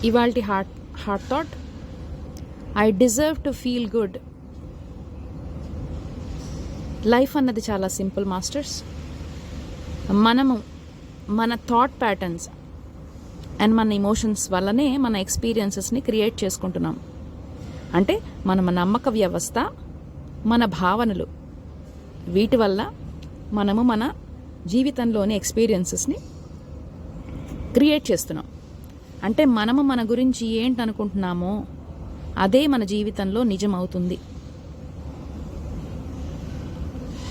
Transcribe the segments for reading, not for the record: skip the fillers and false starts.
ఇవాల్టి heart thought, I deserve to feel good. Life అన్నది చాలా సింపుల్ మాస్టర్స్. మనము మన థాట్ ప్యాటర్న్స్ అండ్ మన ఇమోషన్స్ వల్లనే మన ఎక్స్పీరియన్సెస్ని క్రియేట్ చేసుకుంటున్నాం. అంటే మన నమ్మక వ్యవస్థ, మన భావనలు, వీటి వల్ల మనము మన జీవితంలోని ఎక్స్పీరియన్సెస్ని క్రియేట్ చేస్తున్నాం. అంటే మనము మన గురించి ఏంటి అనుకుంటున్నామో అదే మన జీవితంలో నిజం అవుతుంది.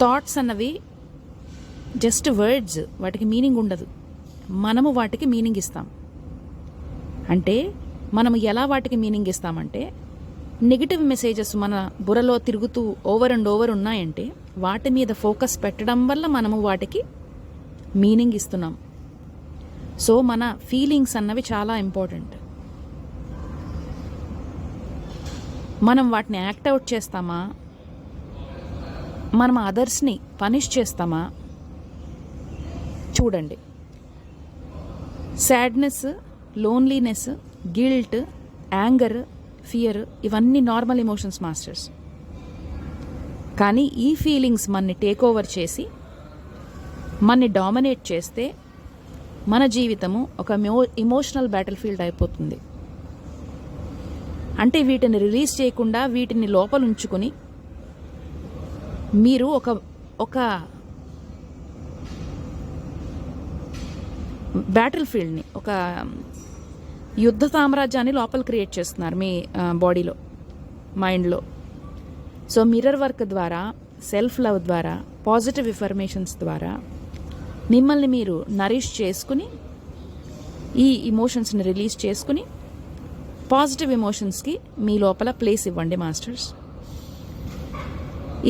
థాట్స్ అన్నవి జస్ట్ వర్డ్స్, వాటికి మీనింగ్ ఉండదు. మనము వాటికి మీనింగ్ ఇస్తాం. అంటే మనము ఎలా వాటికి మీనింగ్ ఇస్తామంటే, నెగిటివ్ మెసేజెస్ మన బుర్రలో తిరుగుతూ ఓవర్ అండ్ ఓవర్ ఉన్నాయంటే వాటి మీద ఫోకస్ పెట్టడం వల్ల మనము వాటికి మీనింగ్ ఇస్తున్నాం. సో మన ఫీలింగ్స్ అన్నవి చాలా ఇంపార్టెంట్. మనం వాటిని యాక్ట్ అవుట్ చేస్తామా, మనం అదర్స్ని పనిష్ చేస్తామా చూడండి. Sadness, loneliness, guilt, anger, fear ఇవన్నీ నార్మల్ ఎమోషన్స్ మాస్టర్స్. కానీ ఈ ఫీలింగ్స్ మనని టేక్ ఓవర్ చేసి మనని డామినేట్ చేస్తే మన జీవితము ఒక ఇమోషనల్ బ్యాటిల్ ఫీల్డ్ అయిపోతుంది. అంటే వీటిని రిలీజ్ చేయకుండా వీటిని లోపల ఉంచుకొని మీరు ఒక బ్యాటిల్ ఫీల్డ్ని, ఒక యుద్ధ సామ్రాజ్యాన్ని లోపల క్రియేట్ చేస్తున్నారు మీ బాడీలో, మైండ్లో. సో మిర్రర్ వర్క్ ద్వారా, సెల్ఫ్ లవ్ ద్వారా, పాజిటివ్ ఇన్ఫర్మేషన్స్ ద్వారా మిమ్మల్ని మీరు నరిష్ చేసుకుని ఈ ఇమోషన్స్ని రిలీజ్ చేసుకుని పాజిటివ్ ఎమోషన్స్కి మీ లోపల ప్లేస్ ఇవ్వండి మాస్టర్స్.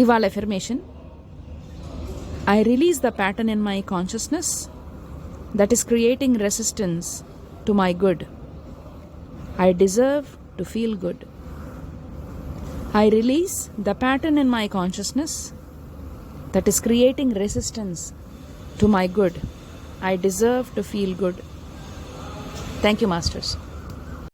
ఇవాళ affirmation, I release the pattern in my consciousness that is creating resistance to my good. I deserve to feel good. I release the pattern in my consciousness that is creating resistance to my good. I deserve to feel good. Thank you, Masters.